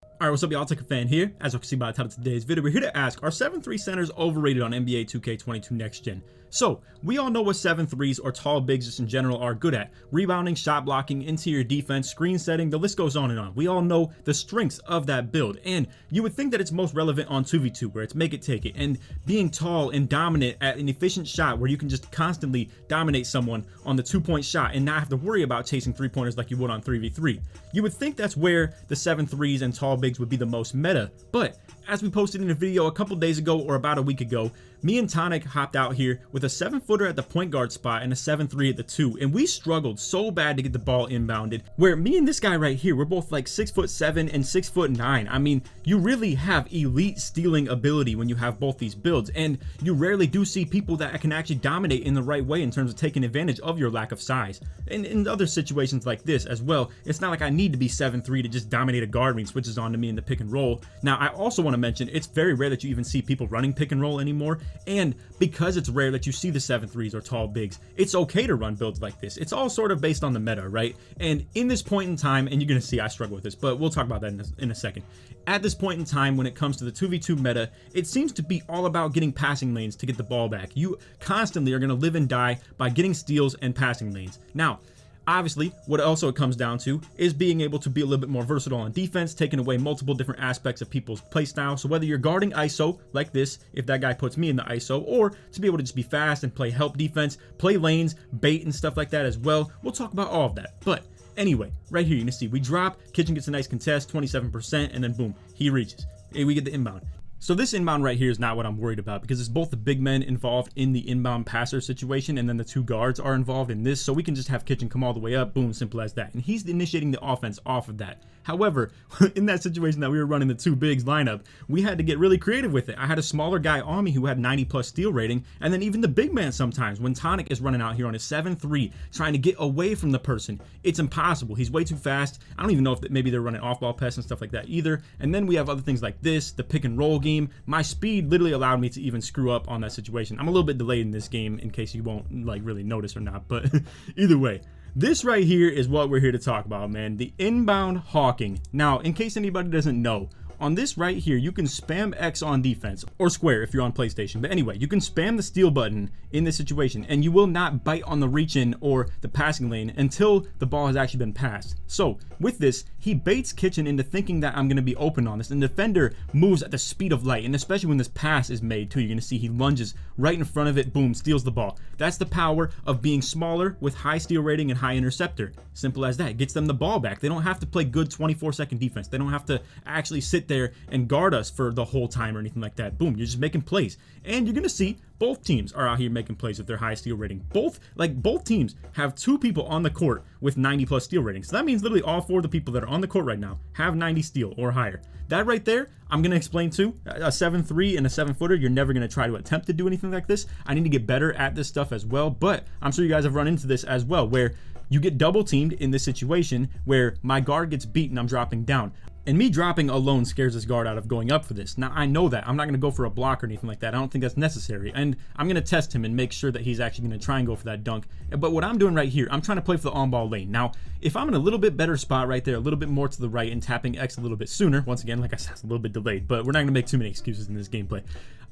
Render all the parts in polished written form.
Alright, what's up y'all, LakerFan here. As you can see by the title of today's video, we're here to ask, are 7'3 centers overrated on NBA 2K22 Next Gen? So, we all know what 7'3s or tall bigs just in general are good at. Rebounding, shot blocking, interior defense, screen setting, the list goes on and on. We all know the strengths of that build, and you would think that it's most relevant on 2v2, where it's make it take it, and being tall and dominant at an efficient shot where you can just constantly dominate someone on the 2-point shot and not have to worry about chasing 3-pointers like you would on 3v3. You would think that's where the 7'3s and tall bigs would be the most meta, but as we posted in a video a couple days ago or about a week ago, me and Tonic hopped out here with a 7-footer at the point guard spot and a 7'3 at the 2, and we struggled so bad to get the ball inbounded, where me and this guy right here, we're both like 6'7" and 6'9". I mean, you really have elite stealing ability when you have both these builds, and you rarely do see people that can actually dominate in the right way in terms of taking advantage of your lack of size. And in other situations like this as well, it's not like I need to be 7'3 to just dominate a guard when he switches on to me in the pick and roll. Now, I also want to mention, it's very rare that you even see people running pick and roll anymore. And because it's rare that you see the 7'3s or tall bigs, it's okay to run builds like this. It's all sort of based on the meta, right? And in this point in time, and you're going to see I struggle with this, but we'll talk about that in a second. At this point in time, when it comes to the 2v2 meta, it seems to be all about getting passing lanes to get the ball back. You constantly are going to live and die by getting steals and passing lanes. Now, obviously, what also it comes down to is being able to be a little bit more versatile on defense, taking away multiple different aspects of people's playstyle. So whether you're guarding ISO like this, if that guy puts me in the ISO, or to be able to just be fast and play help defense, play lanes, bait and stuff like that as well, we'll talk about all of that. But anyway, right here you can see we drop, Kitchen gets a nice contest, 27%, and then boom, he reaches. And we get the inbound. So this inbound right here is not what I'm worried about, because it's both the big men involved in the inbound passer situation and then the two guards are involved in this, so we can just have Kitchen come all the way up, boom, simple as that. And he's initiating the offense off of that. However, in that situation that we were running the two bigs lineup, we had to get really creative with it. I had a smaller guy on me who had 90+ steal rating, and then even the big man sometimes, when Tonic is running out here on his 7'3", trying to get away from the person, it's impossible. He's way too fast. I don't even know if maybe they're running off-ball pass and stuff like that either. And then we have other things like this, the pick and roll game. My speed literally allowed me to even screw up on that situation. I'm a little bit delayed in this game in case you won't like really notice or not, but either way. This right here is what we're here to talk about, man. The inbound hawking. Now, in case anybody doesn't know, on this right here, you can spam X on defense, or square if you're on PlayStation. But anyway, you can spam the steal button in this situation, and you will not bite on the reach-in or the passing lane until the ball has actually been passed. So, with this, he baits Kitchen into thinking that I'm going to be open on this, and the defender moves at the speed of light, and especially when this pass is made, too. You're going to see he lunges right in front of it, boom, steals the ball. That's the power of being smaller with high steal rating and high interceptor. Simple as that. It gets them the ball back. They don't have to play good 24-second defense. They don't have to actually sit there and guard us for the whole time or anything like that. Boom, you're just making plays. And you're going to see both teams are out here making plays with their high steal rating. Both teams have two people on the court with 90+ steal ratings. So that means literally all four of the people that are on the court right now have 90 steal or higher. That right there, I'm going to explain too. A 7'3 and a 7-footer, you're never going to try to attempt to do anything like this. I need to get better at this stuff as well, but I'm sure you guys have run into this as well, where you get double teamed in this situation where my guard gets beat and I'm dropping down. And me dropping alone scares this guard out of going up for this. Now, I know that. I'm not going to go for a block or anything like that. I don't think that's necessary. And I'm going to test him and make sure that he's actually going to try and go for that dunk. But what I'm doing right here, I'm trying to play for the on-ball lane. Now, if I'm in a little bit better spot right there, a little bit more to the right and tapping X a little bit sooner, once again, like I said, it's a little bit delayed, but we're not going to make too many excuses in this gameplay.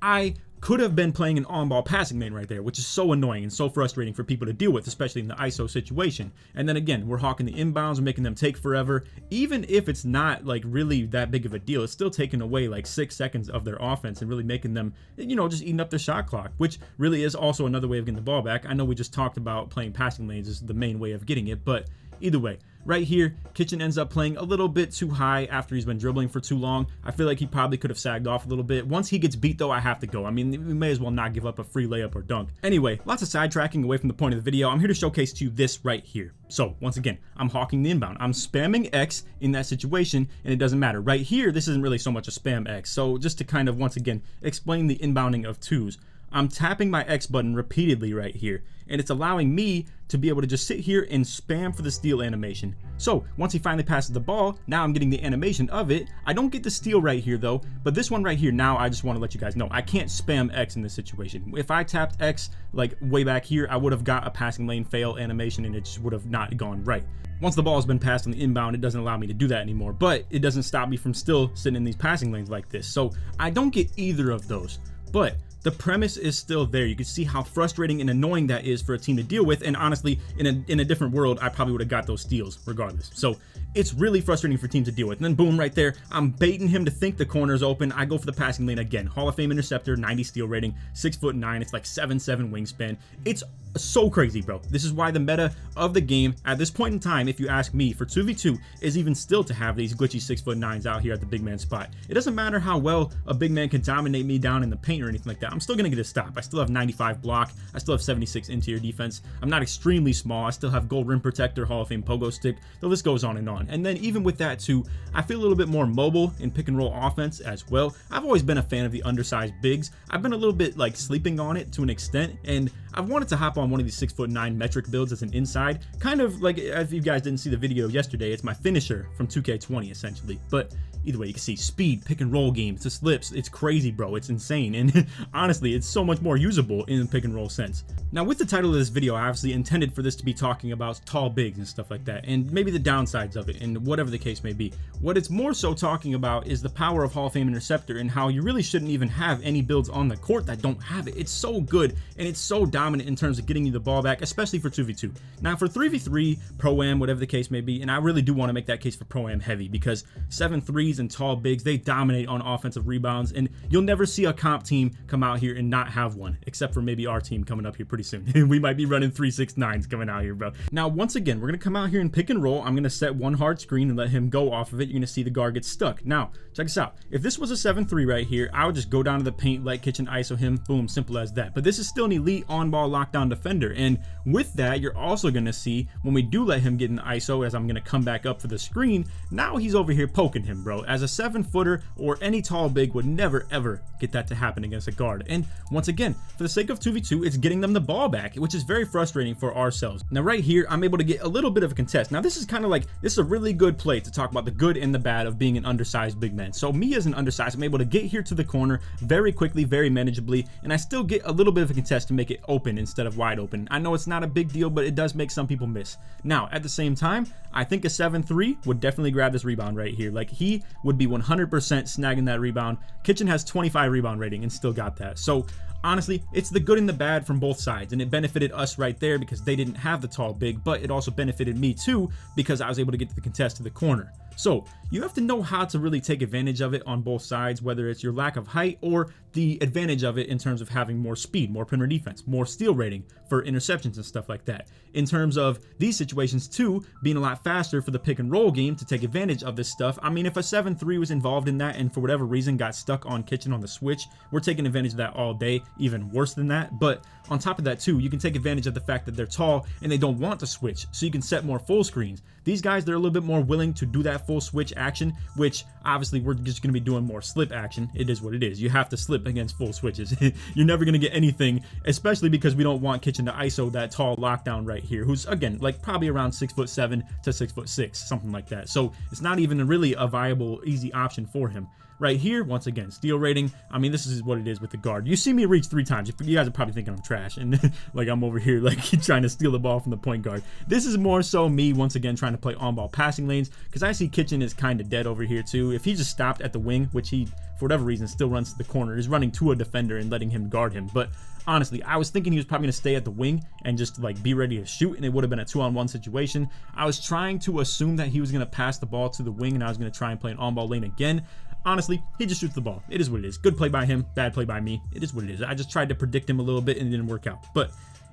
I could have been playing an on-ball passing lane right there, which is so annoying and so frustrating for people to deal with, especially in the ISO situation. And then again, we're hawking the inbounds, we're making them take forever. Even if it's not like really that big of a deal, it's still taking away like 6 seconds of their offense and really making them, you know, just eating up their shot clock, which really is also another way of getting the ball back. I know we just talked about playing passing lanes is the main way of getting it, but either way, right here, Kitchen ends up playing a little bit too high after he's been dribbling for too long. I feel like he probably could have sagged off a little bit. Once he gets beat, though, I have to go. I mean, we may as well not give up a free layup or dunk. Anyway, lots of sidetracking away from the point of the video. I'm here to showcase to you this right here. So, once again, I'm hawking the inbound. I'm spamming X in that situation, and it doesn't matter. Right here, this isn't really so much a spam X. So, just to kind of, once again, explain the inbounding of twos. I'm tapping my X button repeatedly right here, and it's allowing me to be able to just sit here and spam for the steal animation. So once he finally passes the ball, now I'm getting the animation of it. I don't get the steal right here though, but this one right here, now I just want to let you guys know I can't spam X in this situation. If I tapped X like way back here, I would have got a passing lane fail animation and it just would have not gone right. Once the ball has been passed on the inbound, it doesn't allow me to do that anymore, but it doesn't stop me from still sitting in these passing lanes like this. So I don't get either of those, but the premise is still there. You can see how frustrating and annoying that is for a team to deal with, and honestly, in a different world, I probably would have got those steals regardless. So it's really frustrating for teams to deal with. And then boom, right there, I'm baiting him to think the corner's open. I go for the passing lane again. Hall of Fame Interceptor, 90 steal rating, 6'9". It's like 7'7" wingspan. It's so crazy, bro. This is why the meta of the game at this point in time, if you ask me, for 2v2 is even still to have these glitchy 6'9" out here at the big man spot. It doesn't matter how well a big man can dominate me down in the paint or anything like that. I'm still gonna get a stop. I still have 95 block. I still have 76 interior defense. I'm not extremely small. I still have gold rim protector, Hall of Fame pogo stick. The list goes on and on. And then even with that too, I feel a little bit more mobile in pick and roll offense as well. I've always been a fan of the undersized bigs. I've been a little bit like sleeping on it to an extent, and I've wanted to hop on one of these 6'9" metric builds as an inside, kind of like, if you guys didn't see the video yesterday, it's my finisher from 2K20 essentially. But either way, you can see speed, pick and roll games, the slips, it's crazy, bro. It's insane. And honestly, it's so much more usable in the pick and roll sense. Now, with the title of this video, I obviously intended for this to be talking about tall bigs and stuff like that, and maybe the downsides of it, and whatever the case may be. What it's more so talking about is the power of Hall of Fame Interceptor and how you really shouldn't even have any builds on the court that don't have it. It's so good, and it's so dominant in terms of getting you the ball back, especially for 2v2. Now, for 3v3, Pro-Am, whatever the case may be, and I really do want to make that case for Pro-Am heavy, because 7'3s and tall bigs, they dominate on offensive rebounds, and you'll never see a comp team come out here and not have one, except for maybe our team coming up here pretty soon. We might be running 3-6-9s coming out here, bro. Now, once again, we're gonna come out here and pick and roll. I'm gonna set one hard screen and let him go off of it. You're gonna see the guard get stuck. Now, check this out. If this was a 7'3 right here, I would just go down to the paint, light kitchen, ISO him, boom, simple as that. But this is still an elite on-ball lockdown defender, and with that, you're also gonna see when we do let him get an ISO, as I'm gonna come back up for the screen, now he's over here poking him, bro. As a 7-footer or any tall big would never ever get that to happen against a guard. And once again, for the sake of 2v2, it's getting them the ball back, which is very frustrating for ourselves. Now right here, I'm able to get a little bit of a contest. Now this is kind of like, this is a really good play to talk about the good and the bad of being an undersized big man. So me as an undersized, I'm able to get here to the corner very quickly, very manageably, and I still get a little bit of a contest to make it open instead of wide open. I know it's not a big deal, but it does make some people miss. Now, at the same time, I think a 7'3 would definitely grab this rebound right here. Like, he would be 100% snagging that rebound. Kitchen has 25 rebound rating and still got that. So honestly, it's the good and the bad from both sides, and it benefited us right there because they didn't have the tall big, but it also benefited me too because I was able to get to the contest to the corner. So you have to know how to really take advantage of it on both sides, whether it's your lack of height or the advantage of it in terms of having more speed, more perimeter defense, more steal rating for interceptions and stuff like that. In terms of these situations too, being a lot faster for the pick and roll game to take advantage of this stuff. I mean, if a 7'3 was involved in that and for whatever reason got stuck on Kitchen on the switch, we're taking advantage of that all day, even worse than that. But on top of that too, you can take advantage of the fact that they're tall and they don't want to switch, so you can set more full screens. These guys, they're a little bit more willing to do that full switch action, which obviously we're just going to be doing more slip action. It is what it is. You have to slip against full switches. You're never going to get anything, especially because we don't want Kitchen to ISO that tall lockdown right here, who's again like probably around 6'7" to 6'6", something like that. So it's not even really a viable easy option for him. Right here, once again, steal rating. I mean, this is what it is with the guard. You see me reach 3 times. You guys are probably thinking I'm trash and like I'm over here like trying to steal the ball from the point guard. This is more so me once again trying to play on-ball passing lanes because I see Kitchen is kind of dead over here too. If he just stopped at the wing, which he for whatever reason still runs to the corner, is running to a defender and letting him guard him. But honestly, I was thinking he was probably going to stay at the wing and just like be ready to shoot, and it would have been a 2-on-1 situation. I was trying to assume that he was going to pass the ball to the wing and I was going to try and play an on-ball lane again. Honestly, he just shoots the ball. It is what it is. Good play by him, bad play by me. It is what it is. I just tried to predict him a little bit and it didn't work out. But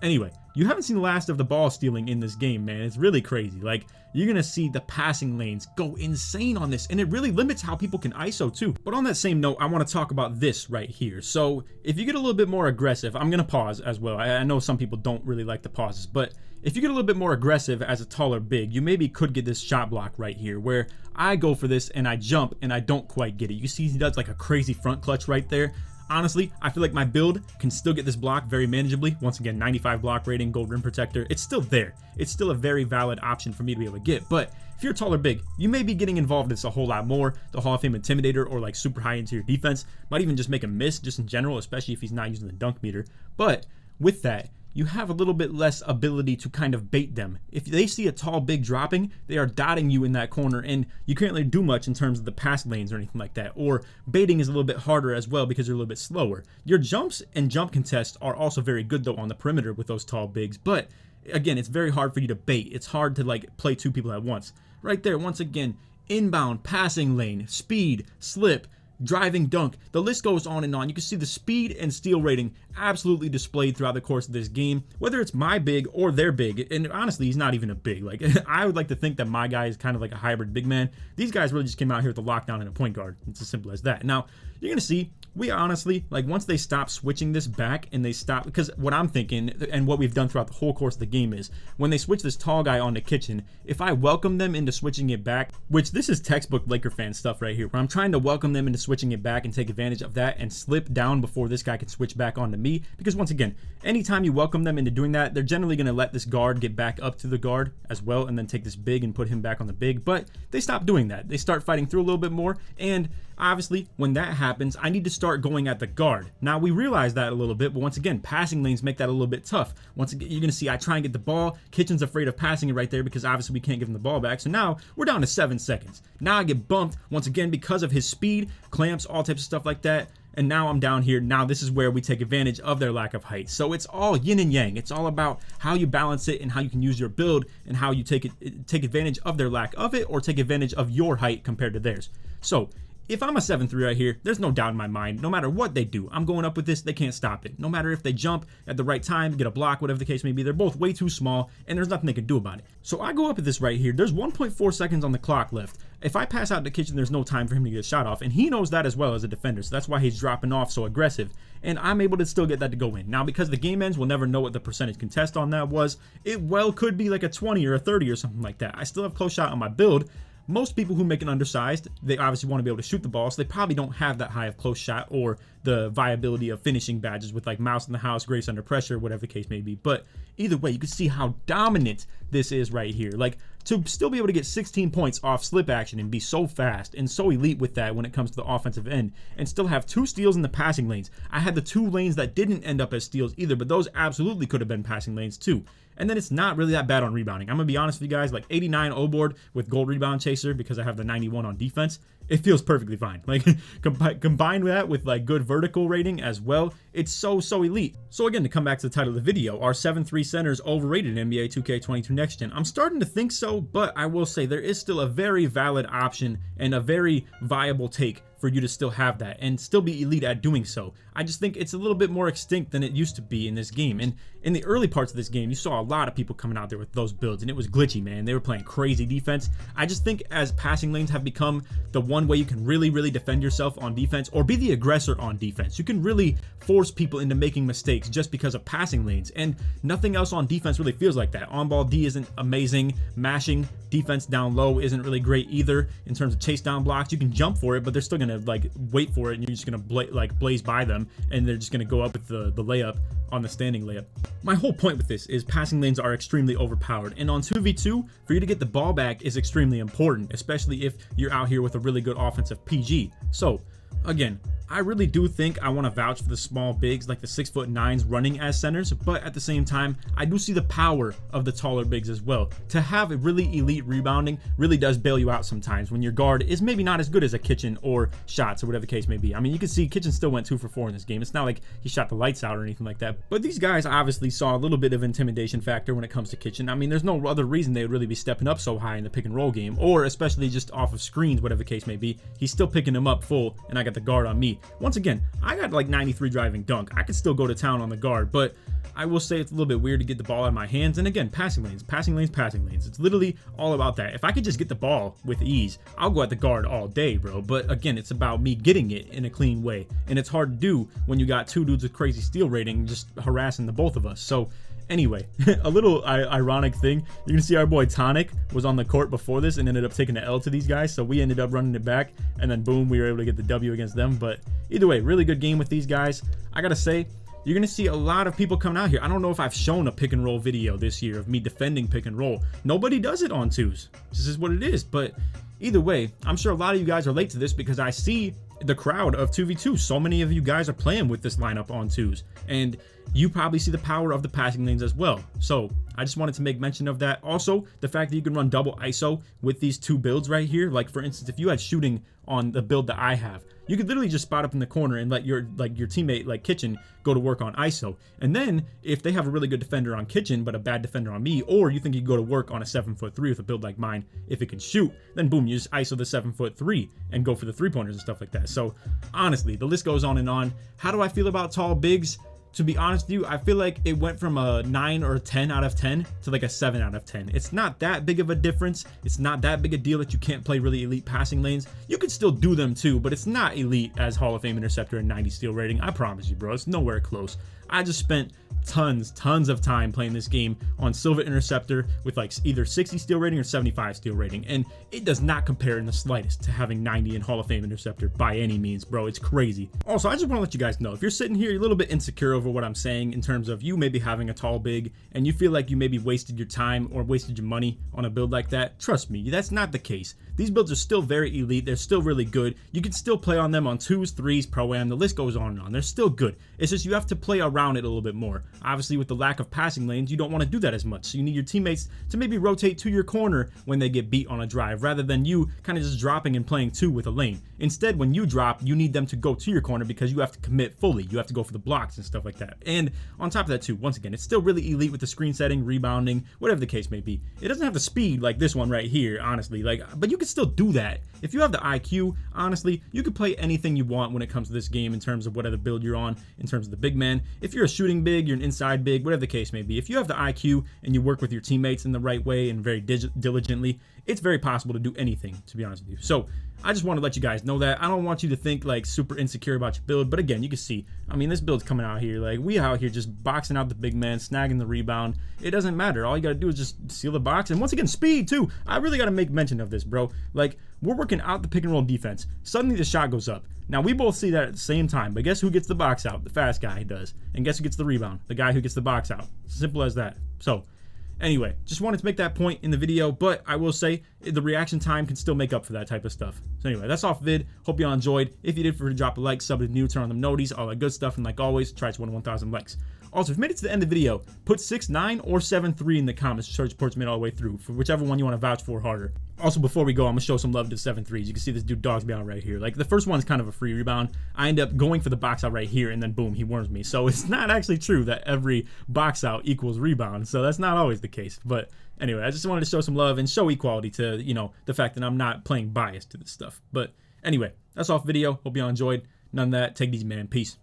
anyway, you haven't seen the last of the ball stealing in this game, man. It's really crazy. Like, you're gonna see the passing lanes go insane on this, and it really limits how people can ISO too. But on that same note, I want to talk about this right here. So if you get a little bit more aggressive, I'm gonna pause as well. I know some people don't really like the pauses, but if you get a little bit more aggressive as a taller big, you maybe could get this shot block right here where I go for this and I jump and I don't quite get it. You see he does like a crazy front clutch right there. honestly, I feel like my build can still get this block very manageably. Once again, 95 block rating, gold rim protector. It's still there. It's still a very valid option for me to be able to get. But if you're tall or big, you may be getting involved in this a whole lot more. The Hall of Fame Intimidator or like super high interior defense might even just make a miss just in general, especially if he's not using the dunk meter. But with that, you have a little bit less ability to kind of bait them. If they see a tall big dropping, they are dotting you in that corner, and you can't really do much in terms of the pass lanes or anything like that. Or baiting is a little bit harder as well because you're a little bit slower. Your jumps and jump contests are also very good though on the perimeter with those tall bigs, but again, it's very hard for you to bait. It's hard to like play two people at once. Right there, once again, inbound, passing lane, speed, slip, driving dunk. The list goes on and on. You can see the speed and steal rating absolutely displayed throughout the course of this game, whether it's my big or their big. And honestly, he's not even a big. Like, I would like to think that my guy is kind of like a hybrid big man. These guys really just came out here with the lockdown and a point guard. It's as simple as that. Now, you're going to see, we honestly, like, once they stop switching this back and they stop, because what I'm thinking and what we've done throughout the whole course of the game is when they switch this tall guy on the kitchen, if I welcome them into switching it back, which this is textbook LakerFan stuff right here, where I'm trying to welcome them into switching it back and take advantage of that and slip down before this guy can switch back onto me. Because once again, anytime you welcome them into doing that, they're generally going to let this guard get back up to the guard as well and then take this big and put him back on the big. But they stop doing that. They start fighting through a little bit more, and obviously when that happens, I need to start going at the guard. Now we realize that a little bit, but once again, passing lanes make that a little bit tough. Once again, you're going to see I try and get the ball. Kitchen's afraid of passing it right there because obviously we can't give him the ball back. So now we're down to 7 seconds. Now I get bumped once again because of his speed, clamps, all types of stuff like that. And now I'm down here. Now this is where we take advantage of their lack of height. So it's all yin and yang. It's all about how you balance it and how you can use your build and how you take advantage of their lack of it or take advantage of your height compared to theirs. So if I'm a 7'3" right here, there's no doubt in my mind, no matter what they do, I'm going up with this, they can't stop it. No matter if they jump at the right time, get a block, whatever the case may be, they're both way too small, and there's nothing they can do about it. So I go up at this right here, there's 1.4 seconds on the clock left. If I pass out the kitchen, there's no time for him to get a shot off, and he knows that as well as a defender, so that's why he's dropping off so aggressive, and I'm able to still get that to go in. Now, because the game ends, we'll never know what the percentage contest on that was. It well could be like a 20 or a 30 or something like that. I still have close shot on my build. Most people who make an undersized, they obviously want to be able to shoot the ball, so they probably don't have that high of close shot or the viability of finishing badges with like mouse in the house, grace under pressure, whatever the case may be. But either way, you can see how dominant this is right here. Like, to still be able to get 16 points off slip action and be so fast and so elite with that when it comes to the offensive end and still have 2 steals in the passing lanes. I had the 2 lanes that didn't end up as steals either, but those absolutely could have been passing lanes too. And then it's not really that bad on rebounding. I'm going to be honest with you guys, like 89 O board with gold rebound chaser because I have the 91 on defense. It feels perfectly fine. Like combined with that with like good vertical rating as well, it's so elite. So again, to come back to the title of the video, are 7'3" centers overrated in NBA 2K22 Next Gen? I'm starting to think so, but I will say there is still a very valid option and a very viable take for you to still have that and still be elite at doing so. I just think it's a little bit more extinct than it used to be in this game. And in the early parts of this game, you saw a lot of people coming out there with those builds, and it was glitchy, man. They were playing crazy defense. I just think as passing lanes have become the one way you can really defend yourself on defense or be the aggressor on defense. You can really force people into making mistakes just because of passing lanes, and nothing else on defense really feels like that. On-ball D isn't amazing. Mashing defense down low isn't really great either in terms of chase down blocks. You can jump for it, but they're still gonna like wait for it, and you're just gonna blaze by them, and they're just gonna go up with the layup on the standing layup. My whole point with this is passing lanes are extremely overpowered, and on 2v2, for you to get the ball back is extremely important, especially if you're out here with a really good offensive PG. So again, I really do think I want to vouch for the small bigs like the 6'9" running as centers, but at the same time, I do see the power of the taller bigs as well. To have a really elite rebounding really does bail you out sometimes when your guard is maybe not as good as a Kitchen or Shots or whatever the case may be. I mean, you can see Kitchen still went 2 for 4 in this game. It's not like he shot the lights out or anything like that, but these guys obviously saw a little bit of intimidation factor when it comes to Kitchen. I mean, there's no other reason they would really be stepping up so high in the pick and roll game, or especially just off of screens, whatever the case may be. He's still picking him up full, and I got the guard on me. Once again, I got like 93 driving dunk. I could still go to town on the guard, but I will say it's a little bit weird to get the ball out of my hands. And again, passing lanes. It's literally all about that. If I could just get the ball with ease, I'll go at the guard all day, bro. But again, it's about me getting it in a clean way, and it's hard to do when you got 2 dudes with crazy steal rating just harassing the both of us. So anyway, a little ironic thing, you can see our boy Tonic was on the court before this and ended up taking the L to these guys, so we ended up running it back, and then boom, we were able to get the W against them. But either way, really good game with these guys. I gotta say, you're gonna see a lot of people coming out here. I don't know if I've shown a pick and roll video this year of me defending pick and roll. Nobody does it on twos. This is what it is. But either way, I'm sure a lot of you guys are late to this because I see the crowd of 2v2. So many of you guys are playing with this lineup on twos, and you probably see the power of the passing lanes as well. So I just wanted to make mention of that. Also, the fact that you can run double ISO with these two builds right here. Like for instance, if you had shooting on the build that I have, you could literally just spot up in the corner and let your teammate like Kitchen go to work on ISO. And then if they have a really good defender on Kitchen but a bad defender on me, or you think you could go to work on a 7'3" with a build like mine, if it can shoot, then boom, you just ISO the 7'3" and go for the 3-pointers and stuff like that. So honestly, the list goes on and on. How do I feel about tall bigs? To be honest with you, I feel like it went from a 9 or a 10 out of 10 to like a 7 out of 10. It's not that big of a difference. It's not that big a deal that you can't play really elite passing lanes. You could still do them too, but it's not elite as Hall of Fame Interceptor and 90 steal rating. I promise you, bro. It's nowhere close. I just spent tons of time playing this game on Silver Interceptor with like either 60 steal rating or 75 steal rating, and it does not compare in the slightest to having 90 in Hall of Fame Interceptor by any means, bro. It's crazy. Also, I just want to let you guys know, if you're sitting here, you're a little bit insecure over what I'm saying in terms of you maybe having a tall big and you feel like you maybe wasted your time or wasted your money on a build like that, trust me, that's not the case. These builds are still very elite. They're still really good. You can still play on them on 2s, 3s, Pro-Am. The list goes on and on. They're still good. It's just you have to play around it a little bit more. Obviously, with the lack of passing lanes, you don't want to do that as much. So you need your teammates to maybe rotate to your corner when they get beat on a drive, rather than you kind of just dropping and playing 2 with a lane. Instead, when you drop, you need them to go to your corner because you have to commit fully. You have to go for the blocks and stuff like that. And on top of that too, once again, it's still really elite with the screen setting, rebounding, whatever the case may be. It doesn't have the speed like this one right here, honestly, but you can still do that. If you have the IQ, honestly, you could play anything you want when it comes to this game in terms of whatever build you're on, in terms of the big man. If you're a shooting big, you're an inside big, whatever the case may be. If you have the IQ and you work with your teammates in the right way and very diligently, it's very possible to do anything, to be honest with you. So I just want to let you guys know that. I don't want you to think like super insecure about your build, but again, you can see, I mean, this build's coming out here, like we out here just boxing out the big man, snagging the rebound. It doesn't matter. All you got to do is just seal the box. And once again, speed too. I really got to make mention of this, bro. Like, we're working out the pick and roll defense. Suddenly the shot goes up. Now we both see that at the same time, but guess who gets the box out? The fast guy does. And guess who gets the rebound? The guy who gets the box out. Simple as that. So anyway, just wanted to make that point in the video, but I will say the reaction time can still make up for that type of stuff. So anyway, that's all for vid. Hope you all enjoyed. If you did, feel free to drop a like, sub if new, turn on the noties, all that good stuff, and like always, try to win 1,000 likes. Also, if you made it to the end of the video, put 6'9" or 7'3" in the comments to show supports made all the way through, for whichever one you want to vouch for harder. Also, before we go, I'm going to show some love to the 7'3s. You can see this dude dogs me out right here. Like, the first one's kind of a free rebound. I end up going for the box out right here, and then boom, he worms me. So it's not actually true that every box out equals rebound. So that's not always the case. But anyway, I just wanted to show some love and show equality to, you know, the fact that I'm not playing bias to this stuff. But anyway, that's all for the video. Hope you all enjoyed. None of that. Take it easy, man. Peace.